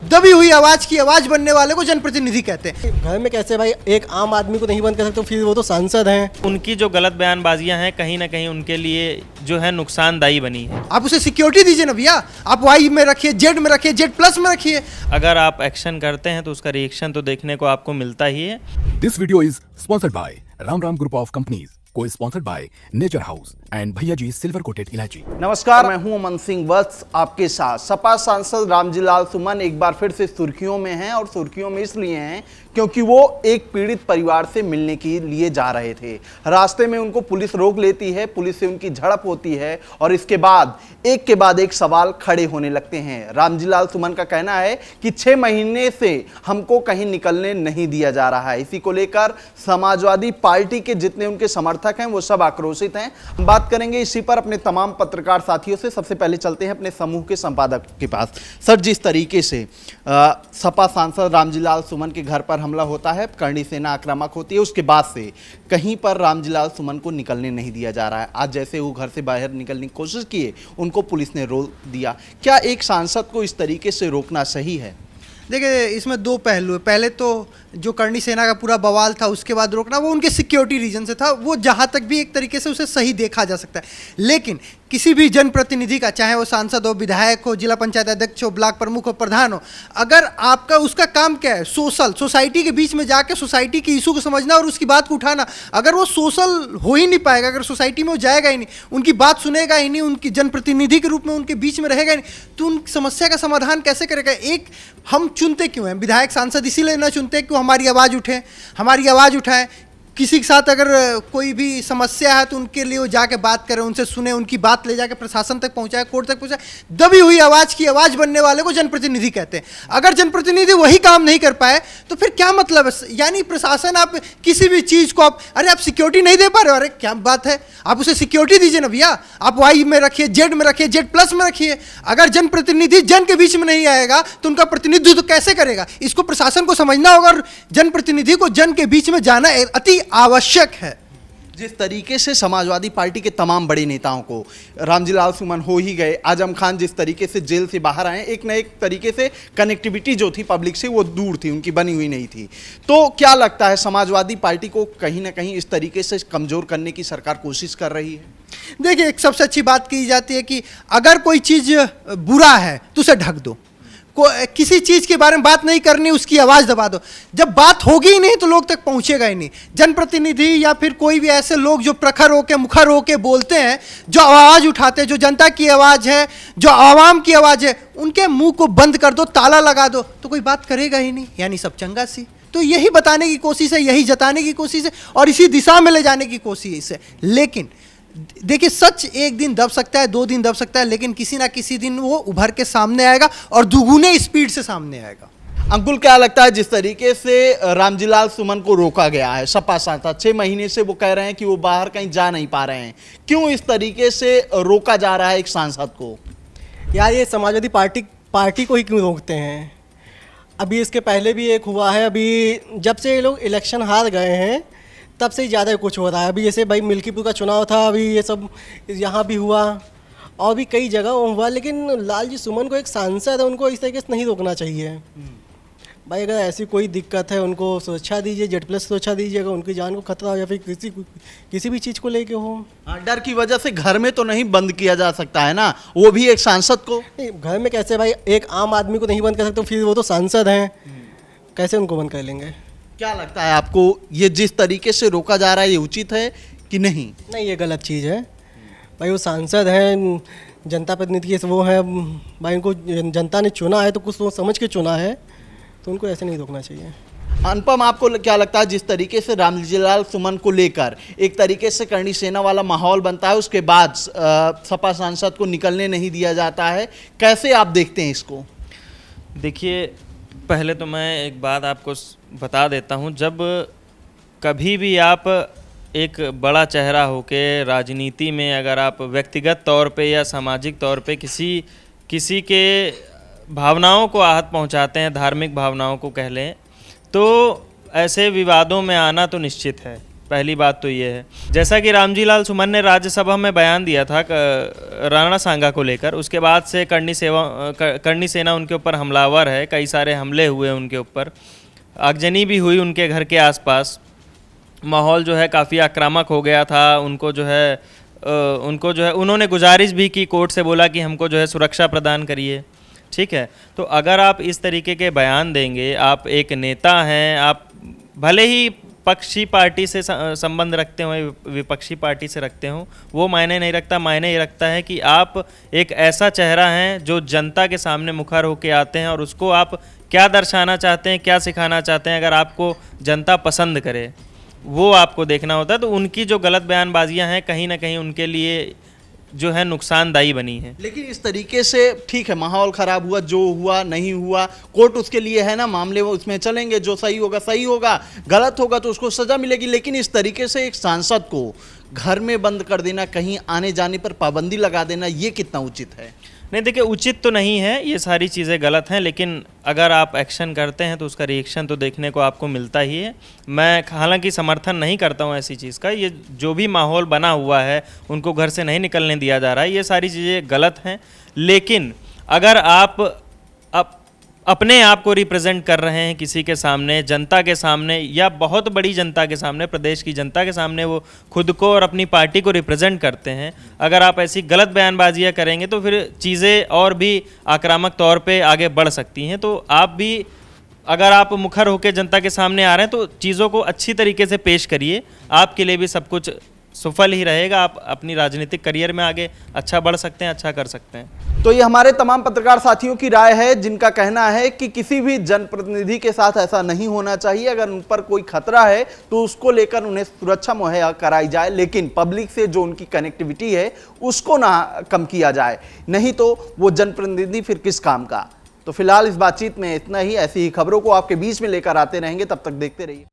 दबी हुई आवाज की आवाज बनने वाले को जनप्रतिनिधि कहते हैं। घर में कैसे भाई एक आम आदमी को नहीं बंद कर सकते, फिर वो तो सांसद हैं। उनकी जो गलत बयानबाजियां हैं कहीं ना कहीं उनके लिए जो है नुकसानदायी बनी है। आप उसे सिक्योरिटी दीजिए ना भैया, आप वाई में रखिए, जेड में रखिए, जेड प्लस में रखिए। अगर आप एक्शन करते हैं तो उसका रिएक्शन तो देखने को आपको मिलता ही है। This video is sponsored by Ram Ram Group of Companies, co-sponsored by Nature House and भैया जी सिल्वर कोटेड इलायची। नमस्कार, मैं हूं अमन सिंह वत्स आपके साथ। सपा सांसद रामजी लाल सुमन एक बार फिर से सुर्खियों में हैं और सुर्खियों में इसलिए हैं क्योंकि वो एक पीड़ित परिवार से मिलने के लिए जा रहे थे। रास्ते में उनको पुलिस रोक लेती है, पुलिस से उनकी झड़प होती है और इसके बाद एक सवाल खड़े होने लगते हैं। रामजी लाल सुमन का कहना है कि 6 महीने से हमको कहीं निकलने नहीं दिया जा रहा है। इसी को लेकर समाजवादी पार्टी के जितने उनके समर्थक हैं वो सब आक्रोशित हैं। हम बात करेंगे इसी पर अपने तमाम पत्रकार साथियों से। सबसे पहले चलते हैं अपने समूह के संपादक के पास। सर, जिस तरीके से सपा सांसद रामजी लाल सुमन के घर पर हमला होता है, करणी सेना आक्रामक होती है, उसके बाद से कहीं पर रामजी लाल सुमन को निकलने नहीं दिया जा रहा है। आज जैसे वो घर से बाहर निकलने की कोशिश किए, उनको पुलिस ने रोक दिया। क्या एक सांसद को इस तरीके से रोकना सही है? देखिए, इसमें दो पहलू है। पहले तो जो करणी सेना का पूरा बवाल था, उसके बाद रोकना वो उनके सिक्योरिटी रीजन से था। वो जहाँ तक भी एक तरीके से उसे सही देखा जा सकता है, लेकिन किसी भी जनप्रतिनिधि का, चाहे वो सांसद हो, विधायक हो, जिला पंचायत अध्यक्ष हो, ब्लॉक प्रमुख हो, प्रधान हो, अगर आपका उसका काम क्या है, सोसाइटी के बीच में जाके सोसाइटी की इशू को समझना और उसकी बात को उठाना। अगर वो सोशल हो ही नहीं पाएगा, अगर सोसाइटी में वो जाएगा ही नहीं, उनकी बात सुनेगा ही नहीं, उनकी जनप्रतिनिधि के रूप में उनके बीच में रहेगा ही नहीं, तो उन समस्या का समाधान कैसे करेगा? एक हम चुनते क्यों हैं विधायक सांसद? इसीलिए ना चुनते कि हमारी आवाज़ उठे, हमारी आवाज़ उठाएं। किसी के साथ अगर कोई भी समस्या है तो उनके लिए वो जाके बात करें, उनसे सुने, उनकी बात ले जाके प्रशासन तक पहुंचाए, कोर्ट तक पहुंचाए। दबी हुई आवाज़ की आवाज़ बनने वाले को जनप्रतिनिधि कहते हैं। अगर जनप्रतिनिधि वही काम नहीं कर पाए तो फिर क्या मतलब है? यानी प्रशासन, आप किसी भी चीज़ को आप सिक्योरिटी नहीं दे पा रहे हो, अरे क्या बात है, आप उसे सिक्योरिटी दीजिए ना भैया, आप वाई में रखिए, जेड में रखिए, जेड प्लस में रखिए। अगर जनप्रतिनिधि जन के बीच में नहीं आएगा तो उनका प्रतिनिधित्व कैसे करेगा? इसको प्रशासन को समझना होगा और जनप्रतिनिधि को जन के बीच में जाना अति आवश्यक है। जिस तरीके से समाजवादी पार्टी के तमाम बड़े नेताओं को, रामजी लाल सुमन हो ही गए, आजम खान जिस तरीके से जेल से बाहर आए, एक न एक तरीके से कनेक्टिविटी जो थी पब्लिक से वो दूर थी, उनकी बनी हुई नहीं थी। तो क्या लगता है समाजवादी पार्टी को कहीं ना कहीं इस तरीके से कमज़ोर करने की सरकार कोशिश कर रही है? देखिए, एक सबसे अच्छी बात की जाती है कि अगर कोई चीज़ बुरा है तो उसे ढक दो, किसी चीज के बारे में बात नहीं करनी, उसकी आवाज दबा दो। जब बात होगी ही नहीं तो लोग तक पहुंचेगा ही नहीं। जनप्रतिनिधि या फिर कोई भी ऐसे लोग जो प्रखर होके, मुखर होके बोलते हैं, जो आवाज उठाते हैं, जो जनता की आवाज है, जो आवाम की आवाज है, उनके मुंह को बंद कर दो, ताला लगा दो, तो कोई बात करेगा ही नहीं, यानी सब चंगा सी। तो यही बताने की कोशिश है, यही जताने की कोशिश है और इसी दिशा में ले जाने की कोशिश है। लेकिन देखिए, सच एक दिन दब सकता है, 2 दिन दब सकता है, लेकिन किसी ना किसी दिन वो उभर के सामने आएगा और दुगुने स्पीड से सामने आएगा। अंकुल, क्या लगता है जिस तरीके से रामजी लाल सुमन को रोका गया है, सपा सांसद 6 महीने से वो कह रहे हैं कि वो बाहर कहीं जा नहीं पा रहे हैं, क्यों इस तरीके से रोका जा रहा है एक सांसद को? यार, ये समाजवादी पार्टी को ही क्यों रोकते हैं? अभी इसके पहले भी एक हुआ है। अभी जब से ये लोग इलेक्शन हार गए हैं तब से ही ज़्यादा कुछ हो रहा है। अभी जैसे भाई मिल्कीपुर का चुनाव था, अभी ये सब यहाँ भी हुआ और भी कई जगह हुआ, लेकिन लालजी सुमन को एक सांसद है, उनको इस तरीके से नहीं रोकना चाहिए। भाई अगर ऐसी कोई दिक्कत है, उनको सुरक्षा दीजिए, जेड प्लस सुरक्षा दीजिएगा, उनकी जान को खतरा हो या फिर किसी भी चीज़ को लेके हो। डर की वजह से घर में तो नहीं बंद किया जा सकता है ना, वो भी एक सांसद को। घर में कैसे भाई एक आम आदमी को नहीं बंद कर सकते, फिर वो तो सांसद हैं, कैसे उनको बंद कर लेंगे? क्या लगता है आपको, ये जिस तरीके से रोका जा रहा है ये उचित है कि नहीं? नहीं, ये गलत चीज़ है भाई। वो सांसद हैं, जनता प्रतिनिधि वो हैं भाई, उनको जनता ने चुना है तो कुछ सोच समझ के चुना है, तो उनको ऐसे नहीं रोकना चाहिए। अनुपम, आपको क्या लगता है जिस तरीके से रामजी लाल सुमन को लेकर एक तरीके से करणी सेना वाला माहौल बनता है, उसके बाद सपा सांसद को निकलने नहीं दिया जाता है, कैसे आप देखते हैं इसको? देखिए, पहले तो मैं एक बात आपको बता देता हूं, जब कभी भी आप एक बड़ा चेहरा होके राजनीति में अगर आप व्यक्तिगत तौर पे या सामाजिक तौर पे किसी के भावनाओं को आहत पहुंचाते हैं, धार्मिक भावनाओं को कह लें, तो ऐसे विवादों में आना तो निश्चित है। पहली बात तो ये है। जैसा कि रामजी लाल सुमन ने राज्यसभा में बयान दिया था राणा सांगा को लेकर, उसके बाद से करणी सेना उनके ऊपर हमलावर है, कई सारे हमले हुए उनके ऊपर, आगजनी भी हुई उनके घर के आसपास, माहौल जो है काफ़ी आक्रामक हो गया था। उनको जो है उन्होंने गुजारिश भी की, कोर्ट से बोला कि हमको जो है सुरक्षा प्रदान करिए, ठीक है। तो अगर आप इस तरीके के बयान देंगे, आप एक नेता हैं, आप भले ही पक्षी पार्टी से संबंध रखते हो, विपक्षी पार्टी से रखते हो, वो मायने नहीं रखता। मायने ये रखता है कि आप एक ऐसा चेहरा हैं जो जनता के सामने मुखर होके आते हैं और उसको आप क्या दर्शाना चाहते हैं, क्या सिखाना चाहते हैं, अगर आपको जनता पसंद करे वो आपको देखना होता है। तो उनकी जो गलत बयानबाजियां हैं कहीं ना कहीं उनके लिए जो है नुकसानदायी बनी है। लेकिन इस तरीके से ठीक है, माहौल खराब हुआ, जो हुआ नहीं हुआ, कोर्ट उसके लिए है ना, मामले वो उसमें चलेंगे, जो सही होगा सही होगा, गलत होगा तो उसको सजा मिलेगी। लेकिन इस तरीके से एक सांसद को घर में बंद कर देना, कहीं आने जाने पर पाबंदी लगा देना, ये कितना उचित है? नहीं देखिए, उचित तो नहीं है, ये सारी चीज़ें गलत हैं, लेकिन अगर आप एक्शन करते हैं तो उसका रिएक्शन तो देखने को आपको मिलता ही है। मैं हालांकि समर्थन नहीं करता हूँ ऐसी चीज़ का, ये जो भी माहौल बना हुआ है, उनको घर से नहीं निकलने दिया जा रहा है, ये सारी चीज़ें गलत हैं। लेकिन अगर आप अपने आप को रिप्रेजेंट कर रहे हैं किसी के सामने, जनता के सामने, या बहुत बड़ी जनता के सामने, प्रदेश की जनता के सामने वो खुद को और अपनी पार्टी को रिप्रेजेंट करते हैं, अगर आप ऐसी गलत बयानबाजियां करेंगे तो फिर चीज़ें और भी आक्रामक तौर पे आगे बढ़ सकती हैं। तो आप भी अगर आप मुखर होकर जनता के सामने आ रहे हैं तो चीज़ों को अच्छी तरीके से पेश करिए, आपके लिए भी सब कुछ सफल ही रहेगा। आप अपनी राजनीतिक करियर में आगे अच्छा बढ़ सकते हैं, अच्छा कर सकते हैं। तो ये हमारे तमाम पत्रकार साथियों की राय है, जिनका कहना है कि किसी भी जनप्रतिनिधि के साथ ऐसा नहीं होना चाहिए। अगर उन पर कोई खतरा है तो उसको लेकर उन्हें सुरक्षा मुहैया कराई जाए, लेकिन पब्लिक से जो उनकी कनेक्टिविटी है उसको ना कम किया जाए, नहीं तो वो जनप्रतिनिधि फिर किस काम का। तो फिलहाल इस बातचीत में इतना ही। ऐसी ही खबरों को आपके बीच में लेकर आते रहेंगे, तब तक देखते रहिए।